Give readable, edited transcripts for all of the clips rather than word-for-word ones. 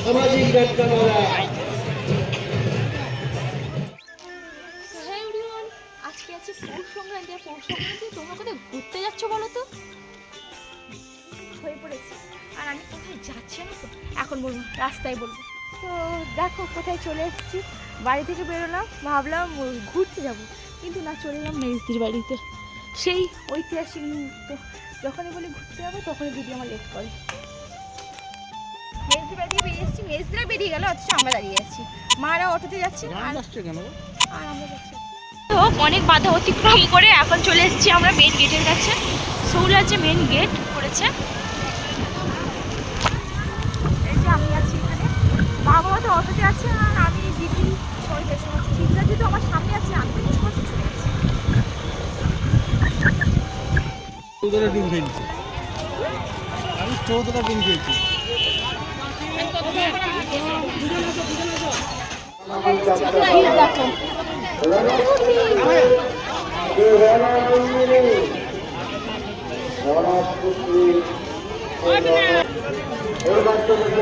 সামাজিক যাত্রাপালা। আজকে আছে পৌষ সংক্রান্তি। আর পৌষ সংক্রান্তি তোমরা কোথায় ঘুরতে যাচ্ছ বলো তো? হয়ে পড়েছে। আর আমি কোথায় যাচ্ছি না তো, এখন বলবো, রাস্তায় বলবো। তো দেখো কোথায় চলে এসেছি। বাড়ি থেকে বেরোলাম, ভাবলাম ঘুরতে যাব, কিন্তু না, চলে এলাম মেজদির বাড়িতে। সেই ঐতিহাসিক মুহূর্ত, যখনই বলি ঘুরতে যাবো তখনই দিদি আমার লেট করে। মেজদির বাড়ি থেকে বেরিয়ে এসেছি, মেজদিরা বেরিয়ে গেল, অথচ আমরা দাঁড়িয়ে আছি। মারা অটোতে যাচ্ছে আর আমরা যাচ্ছি। তো অনেক বাধা অতিক্রম করে এখন চলে এসেছি আমরা মেন গেটের কাছে। সৌলার যে মেন গেট করেছে, এই যে আমি আছি এখানে, বাবা তো অটোতে আছে আর আমি দিদি সবাই পেছনে আছি। দিদিরা যদি আমার সামনে আছে, আমি তো কিছু করতে চলে যাচ্ছি। আমি চৌদ্দটা দিন খেয়েছি। দেখো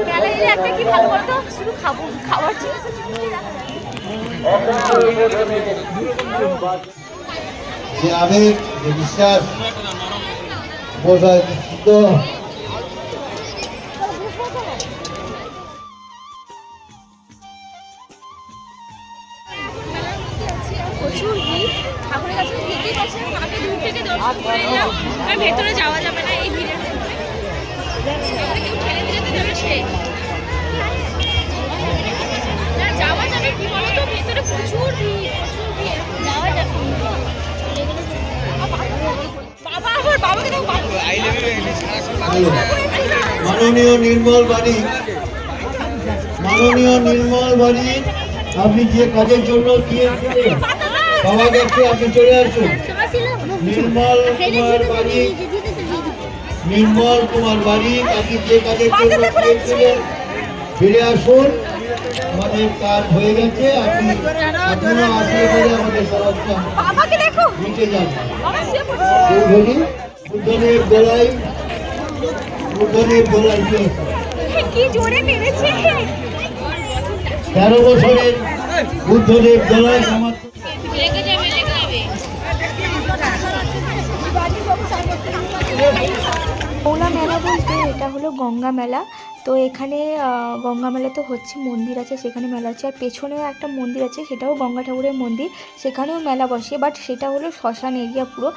মেলায় একটা কি ভালো বলতো, শুধু খাবার জিনিস যে আবেগ, যে বিশ্বাস বোঝায় নিশ্চিত। প্রচুর ভিড়, ঠাকুরের কাছে দেখতেই পাচ্ছেন। আগে দূর থেকে দর্শন করে এলাম, আর ভেতরে যাওয়া যাবে না এই ভিড়ের মধ্যে। কেউ ঠেলে দিলে তো যাবে সে না, যাওয়া যাবে কি বলতো, ভেতরে প্রচুর ভিড়, প্রচুর ভিড়, যাওয়া যাবে। বাবা, আমার বাবাকে দেখো, মাননীয় নির্মল বাণী, মাননীয় নির্মল বাণী, আপনি যে কাজের জন্য পাওয়া গেছে, আপনি চলে আসুন। নির্মল কুমার বাণী, নির্মল কুমার বাণী, আপনি যে কাজের জন্য গিয়েছিলেন ফিরে আসুন। আমাদের কাজ হয়ে গেছে, আপনি এখনো আসলে বলে আমাদের সমস্যা মিটে যাবে। বুদ্ধদেব গোলাই, বুদ্ধদেব গোলাই কি জোরে মেরেছে। 13 বছরের বুদ্ধদেব গোলাই সমাজ। পৌলা মেলা বলতে এটা হলো গঙ্গা মেলা। তো এখানে গঙ্গা মেলা তো হচ্ছে, মন্দির আছে সেখানে মেলা হচ্ছে, আর পেছনেও একটা মন্দির আছে, সেটাও গঙ্গা ঠাকুরের মন্দির, সেখানেও মেলা বসে, বাট সেটা হলো শ্মশান এরিয়া পুরো,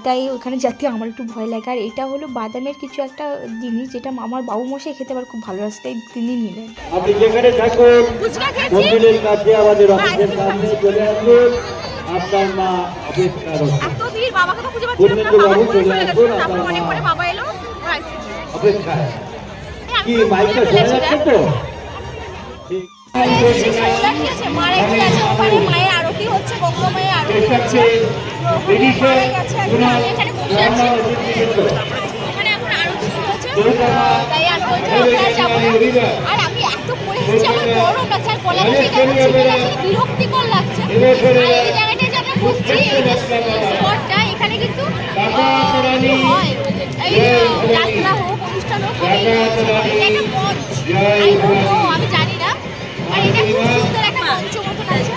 তাই ওখানে যেতে আমার একটু ভয় লাগে। আর এটা হলো বাদামের কিছু একটা জিনিস, যেটা আমার বাবু মশাই খেতে আবার খুব ভালো আসে, তাই তিনি নিলেন। আপনি যেখানে থাকুন মন্দিরের কাছে, আমাদের অফিসের সামনে চলে আসুন। আপনার মা অপেক্ষা করছে। এত ভিড়, বাবাকে তো খুঁজে পাচ্ছিলাম না, বাবা চলে গেছে। তারপর অনেক পরে বাবা এলো, অপেক্ষা কি মাইকটা চলে যাচ্ছে তো? মায়ের আরতি হচ্ছে, গঙ্গা মায়ের আরতি হচ্ছে, ওখানে এখন আরতি শুরু হচ্ছে, তাই আর আর আমি এত পরে এসেছি, আমার বড় বেচার গলা বিরক্তিকর লাগছে। আর এই জায়গাটায় যে আমরা বসছি, এই যে স্পটটা, এখানে কিন্তু হয় এই যাত্রা হোক, অনুষ্ঠান হোক, এটা একটা মঞ্চ, আই ডোন্ট নো, আমি জানি না। আর এটা খুব সুন্দর একটা মঞ্চ মতন আছে।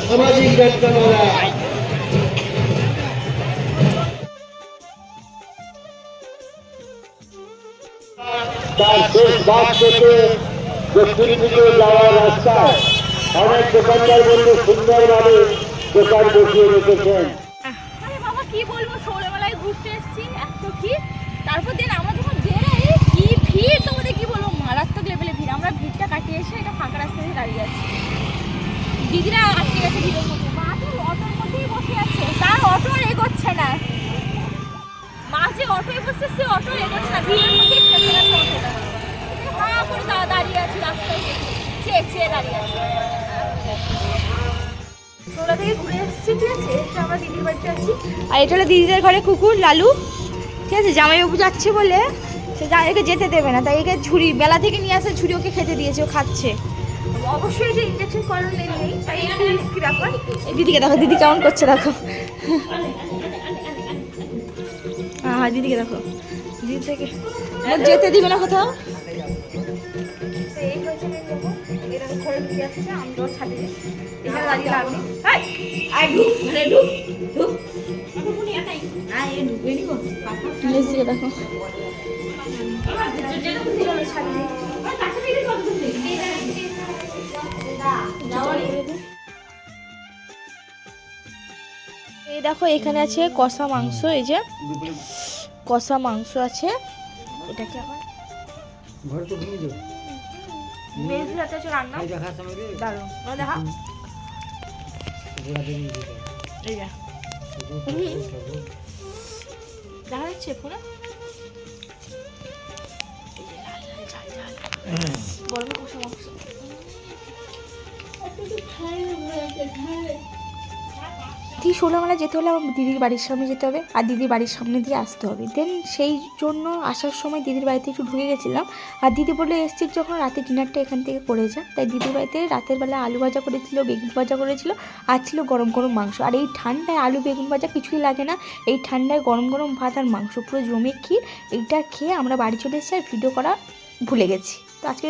সামাজিক যাত্রাপালা। তার শেষ বাস থেকে দক্ষিণ দিকে যাওয়ার রাস্তায় অনেক দোকানদার বন্ধু সুন্দরভাবে দোকান বসিয়ে রেখেছেন। আরে বাবা কি বলবো, ষোলবেলায় ঘুরতে এসেছি, এত ভিড়। তারপর দিন আমরা যখন বেরোই, কি ভিড় তোমাদের কি বলবো, মারাত্মক লেভেলে ভিড়। আমরা ভিড়টা কাটিয়ে এসে এটা ফাঁকা রাস্তায় দাঁড়িয়ে আছি, দিদিরা আটকে গেছে ভিড়ের মধ্যে। মা তো অটোর মধ্যেই বসে আছে, তার অটো আর এগোচ্ছে না। মা যে অটোয় বসছে, সে অটো এগোচ্ছে না, ভিড়ের মধ্যেই ফেসে গেছে অটোটা। হা করে দাঁড়িয়ে আছি রাস্তায়, চেয়ে দাঁড়িয়ে আছি। তোলা থেকে ঘুরে এসেছি, ঠিক আছে, এটা আমরা দিদির বাড়িতে আছি। আর এটা হলো দিদিদের ঘরে কুকুর লালু, ঠিক আছে। জামাইবাবু যাচ্ছে বলে সে একে যেতে দেবে না, তাই একে ঝুড়ি বেলা থেকে নিয়ে আসে, ঝুড়ি ওকে খেতে দিয়েছে, ও খাচ্ছে। অবশ্যই এটা ইঞ্জেকশন করানো নেই, তাই একটু রিস্কি ব্যাপার। এই দিদিকে দেখো, দিদি কেমন করছে দেখো। হ্যাঁ দিদিকে দেখো, দিদি থেকে যেতে দিবে না কোথাও। এই হয়েছে এরা ঘরে ঢুকে আসছে, আমি ওর ছাদে এখানে দাঁড়িয়ে লাগবে। দেখো এই দেখো এখানে আছে কষা মাংস, এই যে কষা মাংস আছে। এটা কি আবার মেয়েদের হাতে আছে রান্না, দারুণ দেখা। এই যে দেখা যাচ্ছে ফোনে, গরমে কষা মাংস। ঠিক ষোলোমেলা যেতে হলে আমার দিদির বাড়ির সামনে যেতে হবে, আর দিদির বাড়ির সামনে দিয়ে আসতে হবে। দেন সেই জন্য আসার সময় দিদির বাড়িতে একটু ঢুকে গেছিলাম, আর দিদি বলে এসছি যখন রাতে ডিনারটা এখান থেকে করে যা। তাই দিদির বাড়িতে রাতের বেলা আলু ভাজা করেছিল, বেগুন ভাজা করেছিল, আর ছিল গরম গরম মাংস। আর এই ঠান্ডায় আলু বেগুন ভাজা কিছুই লাগে না, এই ঠান্ডায় গরম গরম ভাত আর মাংস পুরো জমে ক্ষীর। এইটা খেয়ে আমরা বাড়ি চলে এসেছি আর ভিডিও করা ভুলে গেছি। তো আজকে